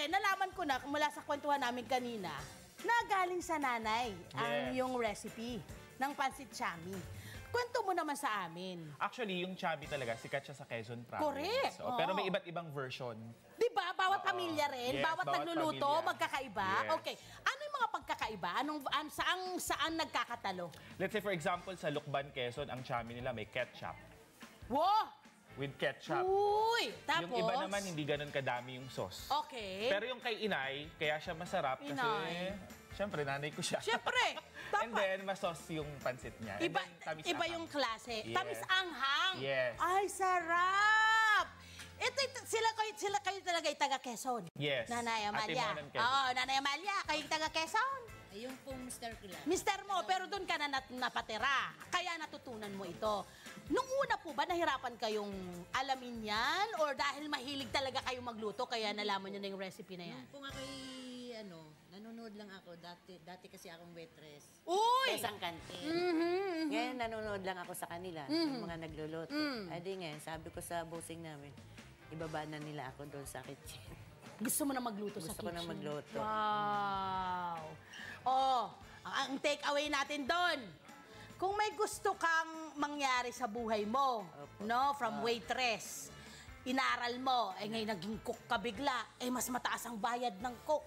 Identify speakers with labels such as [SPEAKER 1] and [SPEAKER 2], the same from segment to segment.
[SPEAKER 1] syempre, nalaman ko na mula sa kwentuhan namin kanina na galing sa nanay ang yung recipe ng pancit chami. Kwento mo naman sa amin.
[SPEAKER 2] Actually, yung chami talaga, sikat siya sa Quezon Province.
[SPEAKER 1] Correct.
[SPEAKER 2] So, pero may iba't ibang version.
[SPEAKER 1] Diba? Bawat pamilya rin?
[SPEAKER 2] Yes,
[SPEAKER 1] bawat nagluluto,
[SPEAKER 2] pamilya.
[SPEAKER 1] Magkakaiba?
[SPEAKER 2] Yes.
[SPEAKER 1] Okay. Ano yung mga pagkakaiba? Saan nagkakatalo?
[SPEAKER 2] Let's say, for example, sa Lukban, Quezon, ang chami nila may ketchup.
[SPEAKER 1] Wow!
[SPEAKER 2] With ketchup.
[SPEAKER 1] Uy! Tapos?
[SPEAKER 2] Yung iba naman, hindi ganun kadami yung sauce.
[SPEAKER 1] Okay.
[SPEAKER 2] Pero yung kay Inay, kaya siya masarap kasi, syempre, nanay ko siya.
[SPEAKER 1] Syempre!
[SPEAKER 2] And then, masos yung pansit niya.
[SPEAKER 1] Iba,
[SPEAKER 2] And then, tamis
[SPEAKER 1] iba
[SPEAKER 2] anghang.
[SPEAKER 1] yung klase.
[SPEAKER 2] Yes.
[SPEAKER 1] Tamis anghang.
[SPEAKER 2] Yes.
[SPEAKER 1] Ay, sarap! Sila kayo talaga yung taga Quezon.
[SPEAKER 2] Yes.
[SPEAKER 1] Nanay Amalia.
[SPEAKER 2] Ate Mon and Quezon.
[SPEAKER 1] Oo, Nanay Amalia, kayo yung taga Quezon.
[SPEAKER 3] Yung pong mister ko lang.
[SPEAKER 1] Mister mo, pero doon ka na napatira. Kaya natutunan mo ito. Nung una po ba, nahirapan kayong alamin yan? Or dahil mahilig talaga kayong magluto, kaya nalaman nyo na yung recipe na yan?
[SPEAKER 3] Nung kung ako'y, nanonood lang ako. Dati kasi akong waitress.
[SPEAKER 1] Uy!
[SPEAKER 3] Sa isang kantin. Ngayon, nanonood lang ako sa kanila, yung mga nagluluto. Ay di ngayon, sabi ko sa bossing namin, ibaba na nila ako doon sa kitchen.
[SPEAKER 1] Gusto mo na magluto sa kitchen?
[SPEAKER 3] Gusto ko na magluto.
[SPEAKER 1] Wow! Oh, ang take away natin doon. Kung may gusto kang mangyari sa buhay mo, no, from waitress, inaral mo, ngayon naging cook ka bigla, mas mataas ang bayad ng cook.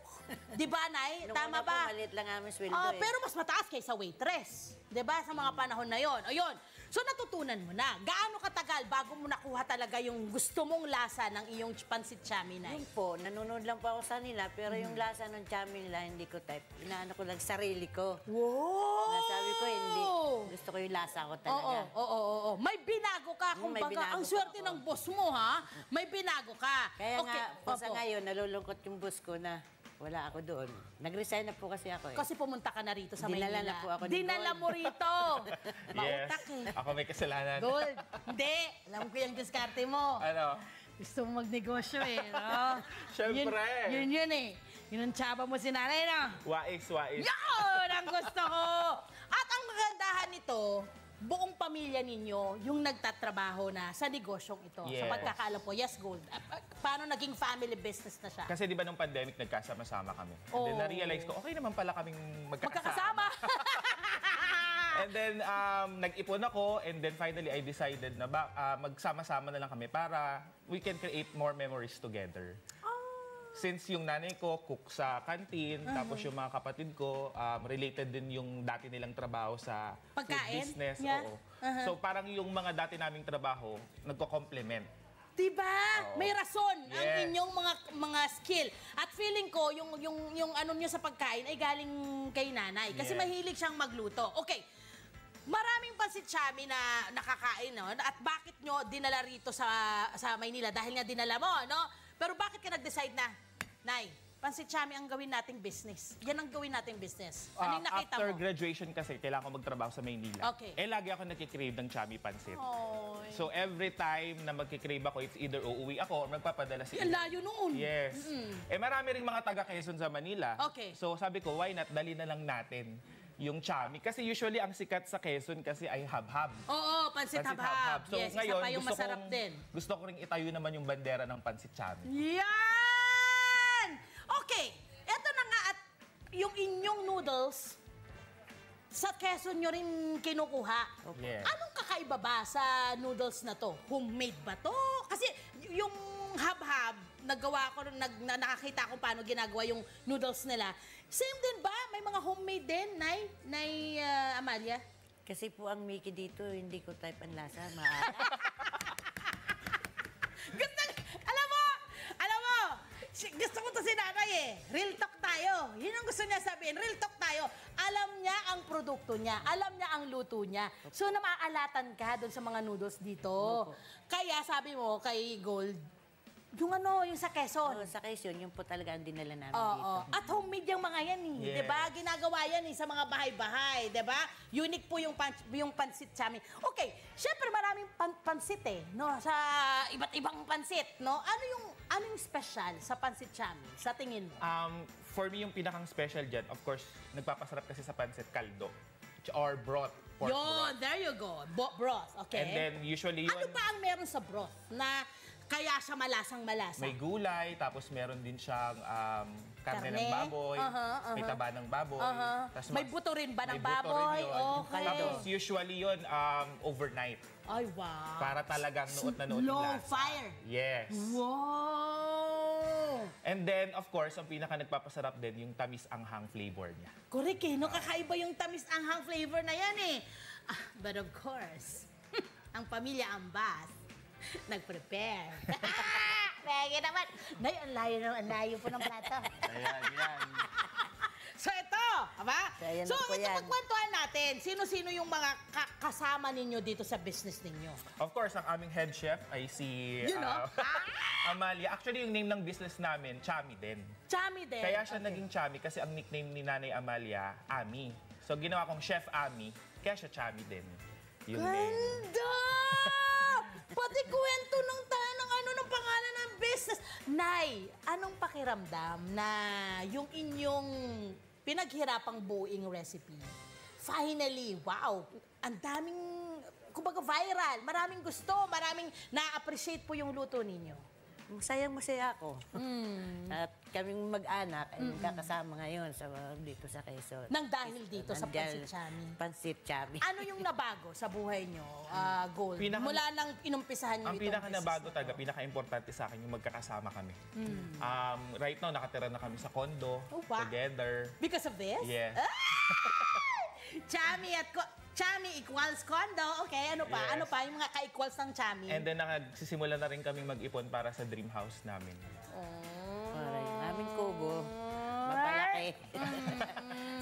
[SPEAKER 1] Di ba, Nay? Tama ba?
[SPEAKER 3] Malit lang aming sweldo
[SPEAKER 1] Pero mas mataas kaysa waitress. Di ba? Sa mga panahon na yon. Ayun. So, natutunan mo na. Gaano katagal bago mo nakuha talaga yung gusto mong lasa ng iyong pancit chami, Nay?
[SPEAKER 3] Yun po, nanonood lang po ako sa nila, pero yung lasa ng chami nila, hindi ko type. Inaano ko lang sarili ko.
[SPEAKER 1] Wow!
[SPEAKER 3] Nasabi ko, hindi. Gusto ko yung lasa ko talaga.
[SPEAKER 1] Oo. May binago ka. Kung
[SPEAKER 3] May
[SPEAKER 1] baga,
[SPEAKER 3] binago
[SPEAKER 1] ang swerte
[SPEAKER 3] ako.
[SPEAKER 1] ng boss mo, ha? May binago ka.
[SPEAKER 3] Kaya
[SPEAKER 1] Okay,
[SPEAKER 3] nga, sa
[SPEAKER 1] opo.
[SPEAKER 3] ngayon, nalulungkot yung boss ko na wala ako doon. Nag-resign na po kasi ako eh.
[SPEAKER 1] Kasi pumunta ka na rito sa
[SPEAKER 3] Dinala
[SPEAKER 1] Maynila.
[SPEAKER 3] na po ako ni
[SPEAKER 1] Dinala
[SPEAKER 3] Gold.
[SPEAKER 1] mo rito. Mautak eh.
[SPEAKER 2] Ako may kasalanan.
[SPEAKER 1] Gold. Hindi. Alam ko yung diskarte mo.
[SPEAKER 2] Ano?
[SPEAKER 1] Gusto mo magnegosyo eh, no?
[SPEAKER 2] Siyempre.
[SPEAKER 1] Yun eh. Yun ang tsaba mo si nanay, no?
[SPEAKER 2] Wais.
[SPEAKER 1] Yun ang gusto ko! At ang magandahan nito, buong pamilya ninyo yung nagtatrabaho na sa negosyong ito.
[SPEAKER 2] Yes.
[SPEAKER 1] Sa pagkakaalam po, yes, Gold. Paano naging family business na siya?
[SPEAKER 2] Kasi di ba nung pandemic, nagkasama-sama kami. And then na-realize ko, okay naman pala kaming
[SPEAKER 1] Magkakasama!
[SPEAKER 2] And then, nag-ipon ako, and then finally, I decided na magsama-sama na lang kami para we can create more memories together. Since yung nanay ko, cook sa canteen, tapos yung mga kapatid ko, related din yung dati nilang trabaho sa food
[SPEAKER 1] Pagkain?
[SPEAKER 2] business.
[SPEAKER 1] Yeah.
[SPEAKER 2] Oo. So parang yung mga dati naming trabaho, nagko-complement.
[SPEAKER 1] Diba?
[SPEAKER 2] Oo.
[SPEAKER 1] May rason ang
[SPEAKER 2] Yes.
[SPEAKER 1] inyong mga skill. At feeling ko, yung ano nyo sa pagkain ay galing kay nanay. Kasi
[SPEAKER 2] Yes.
[SPEAKER 1] mahilig siyang magluto. Okay. Maraming pancit chami na nakakain, no? At bakit nyo dinala rito sa Maynila? Dahil nga dinala mo, no? Pero bakit ka nag-decide na, Nay, pancit chami ang gawin nating business. Yan ang gawin nating business. Ano yung nakita
[SPEAKER 2] After
[SPEAKER 1] mo?
[SPEAKER 2] graduation kasi, kailangan ko magtrabaho sa Maynila.
[SPEAKER 1] Okay.
[SPEAKER 2] Lagi ako nagkikrave ng chami pansit.
[SPEAKER 1] Oy.
[SPEAKER 2] So every time na magkikrave ako, it's either uuwi ako or magpapadala si
[SPEAKER 1] Ang layo noon.
[SPEAKER 2] Yes. Marami ring mga taga Quezon sa Manila.
[SPEAKER 1] Okay.
[SPEAKER 2] So sabi ko, why not dali na lang natin yung chami? Kasi usually ang sikat sa Quezon kasi ay habhab.
[SPEAKER 1] Oo, pancit habhab.
[SPEAKER 2] So
[SPEAKER 1] Yes,
[SPEAKER 2] ngayon,
[SPEAKER 1] isa pa yung masarap din.
[SPEAKER 2] gusto ko ring itayo naman yung bandera ng pancit chami.
[SPEAKER 1] Yan! Okay, eto na nga at yung inyong noodles, sa Quezon nyo rin kinukuha.
[SPEAKER 2] Yes.
[SPEAKER 1] Anong kakaiba ba sa noodles na to? Homemade ba to? Kasi yung habhab, nagawa ko, nakakita ko paano ginagawa yung noodles nila. Same din ba? May mga homemade din, Nay Amalia?
[SPEAKER 3] Kasi po ang Mickey dito, hindi ko type ang lasa. Maalat.
[SPEAKER 1] Gusto ko to si nanay eh. Real talk tayo. Yun ang gusto niya sabihin. Real talk tayo. Alam niya ang produkto niya. Alam niya ang luto niya. So, namaalatan ka doon sa mga noodles dito. Kaya sabi mo kay Gold, yung yung sa Quezon.
[SPEAKER 3] Sa Quezon, yun po talaga ang dinala namin
[SPEAKER 1] Oo.
[SPEAKER 3] dito.
[SPEAKER 1] At homemade yung mga yan eh.
[SPEAKER 2] Yes.
[SPEAKER 1] Diba? Ginagawa yan sa mga bahay-bahay. Diba? Unique po yung pancit chami. Okay. Siyempre maraming pancit eh. No? Sa iba't ibang pancit. No? Ano yung special sa pancit chami? Sa tingin mo?
[SPEAKER 2] For me, yung pinakang special dyan, of course, nagpapasarap kasi sa pancit kaldo. Or broth. Pork
[SPEAKER 1] Yun,
[SPEAKER 2] broth.
[SPEAKER 1] there you go. Broth, okay.
[SPEAKER 2] And then usually yun...
[SPEAKER 1] Ano ba ang meron sa broth na Kaya siya malasang-malasa.
[SPEAKER 2] May gulay, tapos meron din siyang karne ng
[SPEAKER 1] Karne?
[SPEAKER 2] baboy, may taba ng baboy. Tas
[SPEAKER 1] May buto rin ba ng
[SPEAKER 2] may buto rin
[SPEAKER 1] baboy?
[SPEAKER 2] yun.
[SPEAKER 1] Okay.
[SPEAKER 2] Tapos usually yun overnight.
[SPEAKER 1] Ay, wow.
[SPEAKER 2] Para talagang nuot na nuot yung
[SPEAKER 1] Low
[SPEAKER 2] lasa.
[SPEAKER 1] fire.
[SPEAKER 2] Yes.
[SPEAKER 1] Wow!
[SPEAKER 2] And then, of course, ang pinaka nagpapasarap din yung tamis-anghang flavor niya.
[SPEAKER 1] Correct eh, no? Kakaiba yung tamis-anghang flavor na yan eh. But of course, ang pamilya Ambas, nag-prepare. Pwede naman. Nay, ang layo po ng plato.
[SPEAKER 2] Ayan, yan.
[SPEAKER 1] So ito, aba?
[SPEAKER 3] So, ayan
[SPEAKER 1] So
[SPEAKER 3] na po
[SPEAKER 1] ito
[SPEAKER 3] yan.
[SPEAKER 1] pagkwentuhan natin, sino-sino yung mga kasama ninyo dito sa business ninyo?
[SPEAKER 2] Of course, ang aming head chef ay si
[SPEAKER 1] You know?
[SPEAKER 2] Amalia. Actually, yung name ng business namin, Chami din.
[SPEAKER 1] Chami din.
[SPEAKER 2] Kaya siya
[SPEAKER 1] Okay.
[SPEAKER 2] naging Chami kasi ang nickname ni Nanay Amalia, Ami. So ginawa kong Chef Ami, kaya siya Chami din. Yung name.
[SPEAKER 1] Ganda! Pati kwento ng ng pangalan ng business. Nay, anong pakiramdam na yung inyong pinaghirapang buing recipe, finally, wow, ang daming, kumbaga viral, maraming gusto, maraming na-appreciate po yung luto ninyo.
[SPEAKER 3] Masayang-masaya ako. At kaming mag-anak ay magkakasama ngayon dito sa Quezon.
[SPEAKER 1] Nang dahil dito sa Pansit Chami.
[SPEAKER 3] Pansit Chami.
[SPEAKER 1] Ano yung nabago sa buhay nyo, Gold?
[SPEAKER 2] Pinaka-
[SPEAKER 1] Mula nang inumpisahan nyo
[SPEAKER 2] Ang
[SPEAKER 1] itong
[SPEAKER 2] pinaka
[SPEAKER 1] business
[SPEAKER 2] nabago
[SPEAKER 1] na to?
[SPEAKER 2] talaga, pinaka-importante sa akin yung magkakasama kami. Right now, nakatira na kami sa condo,
[SPEAKER 1] Oh, wow.
[SPEAKER 2] together.
[SPEAKER 1] Because of this?
[SPEAKER 2] Yes.
[SPEAKER 1] Chami at Chami equals condo. Okay, ano pa?
[SPEAKER 2] Yes.
[SPEAKER 1] Ano pa yung mga ka-equals ng Chami?
[SPEAKER 2] And then, nagsisimula na rin kami mag-ipon para sa dream house namin.
[SPEAKER 3] Para yung aming kubo. Mapalaki.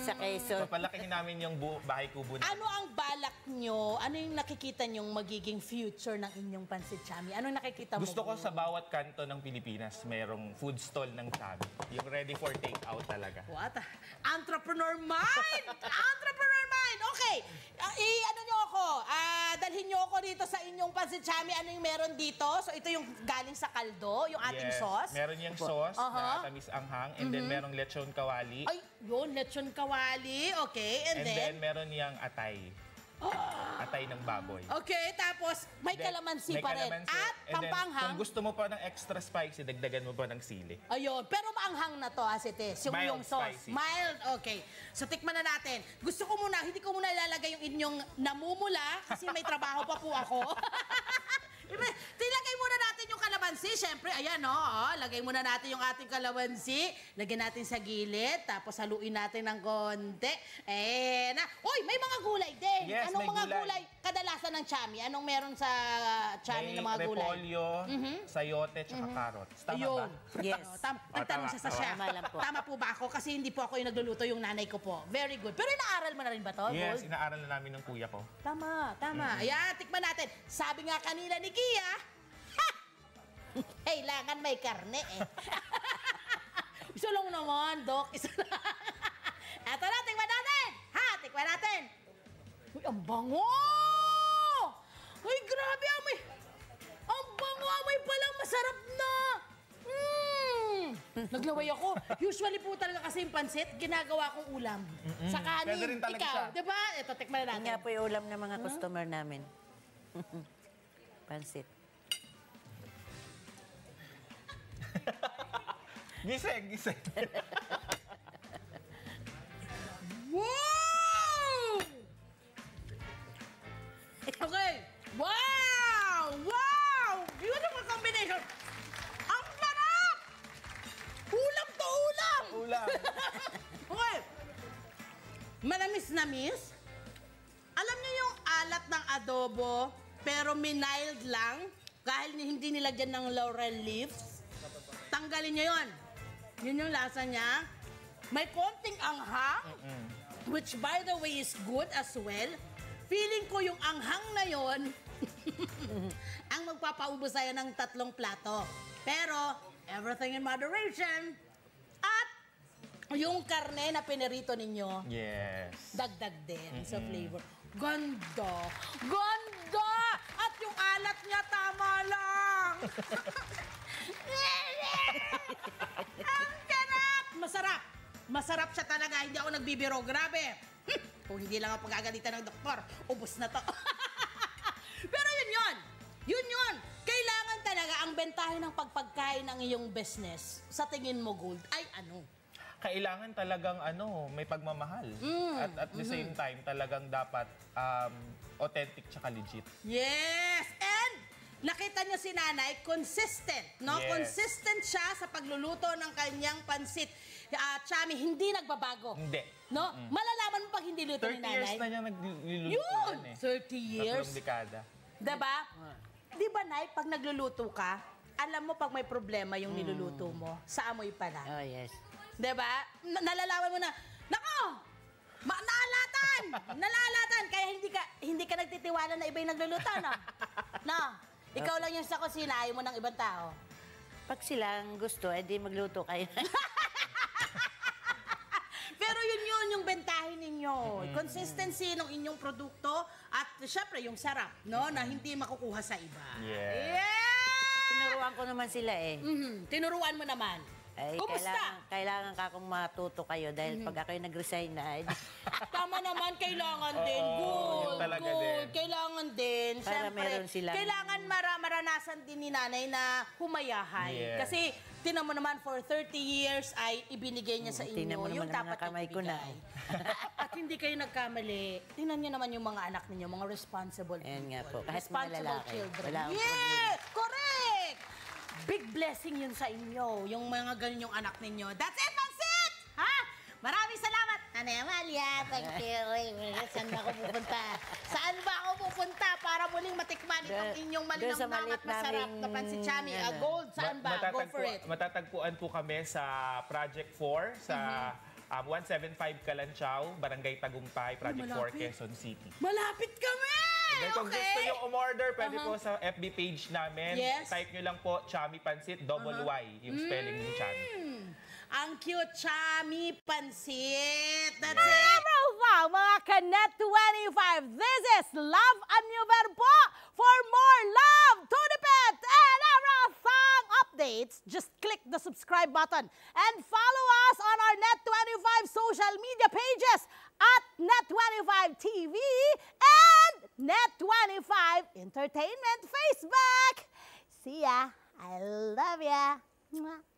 [SPEAKER 3] Sa Quezon.
[SPEAKER 2] Papalakihin namin yung bahay kubo na.
[SPEAKER 1] Ano ang balak nyo? Ano yung nakikita nyong magiging future ng inyong Pansit Chami? Ano nakikita mo?
[SPEAKER 2] Gusto ko sa bawat kanto ng Pilipinas, mayroong food stall ng Chami. Yung ready for take-out talaga.
[SPEAKER 1] What? Entrepreneur mind! Entrepreneur mind! Okay, ano nyo ako? Dalhin nyo ako dito sa inyong Pansit Chami. Ano yung meron dito? So ito yung galing sa kaldo, yung ating
[SPEAKER 2] Yes.
[SPEAKER 1] sauce.
[SPEAKER 2] Meron yung sauce
[SPEAKER 1] Aha.
[SPEAKER 2] na tamis-anghang, and then merong lechon kawali.
[SPEAKER 1] Ay, yun, lechon kawali. Okay, and
[SPEAKER 2] And then
[SPEAKER 1] then
[SPEAKER 2] meron yung atay. Atay ng baboy.
[SPEAKER 1] okay, tapos may
[SPEAKER 2] Then,
[SPEAKER 1] kalamansi
[SPEAKER 2] may
[SPEAKER 1] pa rin.
[SPEAKER 2] kalamansi.
[SPEAKER 1] At
[SPEAKER 2] And then,
[SPEAKER 1] pampanghang.
[SPEAKER 2] kung gusto mo pa ng extra spicy, dagdagan mo pa ng sili.
[SPEAKER 1] Ayun, pero maanghang na to as it is. Yung,
[SPEAKER 2] Mild
[SPEAKER 1] yung sauce.
[SPEAKER 2] spicy.
[SPEAKER 1] Mild, okay. So tikman na natin. Gusto ko muna, hindi ko muna ilalagay yung inyong namumula kasi may trabaho pa po ako. Tilagay muna natin yung kalamansi. Siyempre, ayan o. Lagay muna natin yung ating kalamansi. Lagyan natin sa gilid. Tapos haluin natin ng konti. Uy, may mga gulay din.
[SPEAKER 2] Yes,
[SPEAKER 1] Anong
[SPEAKER 2] may
[SPEAKER 1] mga
[SPEAKER 2] gulay.
[SPEAKER 1] gulay kadalasan ng Chami? Anong meron sa Chami ng mga gulay?
[SPEAKER 2] repolyo, sayote, tsaka carrots. Tama
[SPEAKER 1] Ayun.
[SPEAKER 2] ba?
[SPEAKER 3] Yes.
[SPEAKER 1] Nagtanong
[SPEAKER 2] tama.
[SPEAKER 1] siya sa chef.
[SPEAKER 3] Tama lang po.
[SPEAKER 1] Tama po ba ako? Kasi hindi po ako yung nagluluto, yung nanay ko po. Very good. Pero inaaral mo na rin ba to,
[SPEAKER 2] Yes,
[SPEAKER 1] Gold?
[SPEAKER 2] inaaral na namin ng kuya ko.
[SPEAKER 1] Tama, tama. Ayan, tikman natin. Sabi nga kanila ni Kia, kailangan may karne eh. Isa lang naman, Doc. Isa lang. Eto na, tikman natin. Tikman natin. Uy, ang bango! Uy, grabe, amoy. Ang bango, amoy palang masarap na. Naglaway ako. Usually po talaga kasi yung pansit, ginagawa kong ulam. Sa kanin,
[SPEAKER 2] Pwede rin talaga
[SPEAKER 1] ikaw.
[SPEAKER 2] siya.
[SPEAKER 1] Diba? Ito, tikman na
[SPEAKER 3] Yan
[SPEAKER 1] natin.
[SPEAKER 3] nga po yung ulam ng mga customer namin. Pansit.
[SPEAKER 2] Gising, gising.
[SPEAKER 1] Wow! Okay. Wow! Wow! Beautiful combination. Ang sarap! Ulam to ulam!
[SPEAKER 2] Ulam.
[SPEAKER 1] Okay. Manamis-namis. Alam niyo yung alat ng adobo, pero mild lang, dahil hindi nilagyan ng laurel leaves. Tanggalin niyo yon. Yun yung lasa niya. May konting anghang, which by the way is good as well. Feeling ko yung anghang na yon ang magpapaubos sa'yo ng 3 plato. Pero, everything in moderation. At yung karne na pinirito ninyo,
[SPEAKER 2] Yes.
[SPEAKER 1] dagdag din sa flavor. Ganda! Ganda! At yung alat niya, tama lang! Ang sarap! Masarap! Masarap siya talaga. Hindi ako nagbibiro. Grabe! Kung hindi lang ako pagagalitan ng doktor, ubos na to. Pero yun yun! Yun yun! Kailangan talaga ang bentahe ng pagpagkain ng iyong business, sa tingin mo, Gold, ay ano?
[SPEAKER 2] Kailangan talagang may pagmamahal. At the same time, talagang dapat authentic tsaka legit.
[SPEAKER 1] Yes! And nakita niyo si nanay, consistent, no?
[SPEAKER 2] Yes.
[SPEAKER 1] Consistent siya sa pagluluto ng kanyang pansit. Chami, hindi nagbabago.
[SPEAKER 2] Hindi.
[SPEAKER 1] No? Malalaman mo pag hindi luto
[SPEAKER 2] 30
[SPEAKER 1] ni nanay.
[SPEAKER 2] years na niya nagluluto
[SPEAKER 1] Yun!
[SPEAKER 2] yan
[SPEAKER 1] 30 years.
[SPEAKER 2] Tatlong dekada.
[SPEAKER 1] Diba? Di ba, Nay, pag nagluluto ka, alam mo pag may problema yung niluluto mo, sa amoy pala.
[SPEAKER 3] Oh, yes.
[SPEAKER 1] Diba? Nalalaman mo na, nako! Naalatan! Nalalatan! Kaya hindi ka nagtitiwala na iba yung nagluluto, no? No? Ikaw lang yung sa kusina, ayaw mo ng ibang tao.
[SPEAKER 3] Pag silang gusto, edi magluto kayo.
[SPEAKER 1] Pero yun yung bentahin ninyo. Consistency ng inyong produkto at syempre yung sarap, no? Na hindi makukuha sa iba.
[SPEAKER 2] Yeah.
[SPEAKER 3] Tinuruan ko naman sila eh.
[SPEAKER 1] Tinuruan mo naman.
[SPEAKER 3] Ay,
[SPEAKER 1] Kumusta?
[SPEAKER 3] kailangan ka kung matuto kayo dahil pag ako'y nag-resign na,
[SPEAKER 1] Tama naman, kailangan din.
[SPEAKER 2] Oo,
[SPEAKER 1] Good,
[SPEAKER 2] yun talaga
[SPEAKER 1] good.
[SPEAKER 2] din.
[SPEAKER 1] Kailangan din.
[SPEAKER 3] Para
[SPEAKER 1] Siyempre,
[SPEAKER 3] meron silang-
[SPEAKER 1] kailangan maranasan din ni nanay na humayahay.
[SPEAKER 2] Yes.
[SPEAKER 1] Kasi, tinan mo naman, for 30 years ay ibinigay niya sa inyo.
[SPEAKER 3] Tingnan mo
[SPEAKER 1] Yung
[SPEAKER 3] naman ang
[SPEAKER 1] dapat
[SPEAKER 3] mga kamay ko na.
[SPEAKER 1] ibigay. At hindi kayo nagkamali. Tingnan niyo naman yung mga anak ninyo, mga responsible
[SPEAKER 3] Ayan nga
[SPEAKER 1] people.
[SPEAKER 3] po, kahit mga
[SPEAKER 1] Responsible
[SPEAKER 3] lalaki,
[SPEAKER 1] children.
[SPEAKER 3] wala akong
[SPEAKER 1] Yeah! Correct! Big blessing yun sa inyo, yung mga ganyong anak ninyo. That's it, Pansit! Ha? Maraming salamat! Nanay Amalia, thank you. Saan ba ako pupunta? Saan ba ako pupunta para muling matikman itong inyong
[SPEAKER 3] Doon sa
[SPEAKER 1] malinamnam at
[SPEAKER 3] maliit
[SPEAKER 1] masarap na
[SPEAKER 3] naming,
[SPEAKER 1] Pansit Chami? Gold, saan ba? Go for it.
[SPEAKER 2] Matatagpuan po kami sa Project 4 sa 175 Kalanchaw, Barangay Tagumpay, Project 4,
[SPEAKER 1] malapit.
[SPEAKER 2] Quezon City.
[SPEAKER 1] Malapit kami!
[SPEAKER 2] Then kung gusto
[SPEAKER 1] Okay!
[SPEAKER 2] nyo umorder, pwede po sa FB page namin.
[SPEAKER 1] Yes.
[SPEAKER 2] Type nyo lang po, Chami Pansit, double Y, yung spelling ng Chami.
[SPEAKER 1] Ang cute Chami Pansit. That's it!
[SPEAKER 4] Wow, mga Kanet 25, this is Love and New Verbo. For more love to the pet and everything updates, just click the subscribe button and follow us on our Net25 social media pages at Net25 TV and Net25 Entertainment Facebook. See ya. I love ya. Mwah.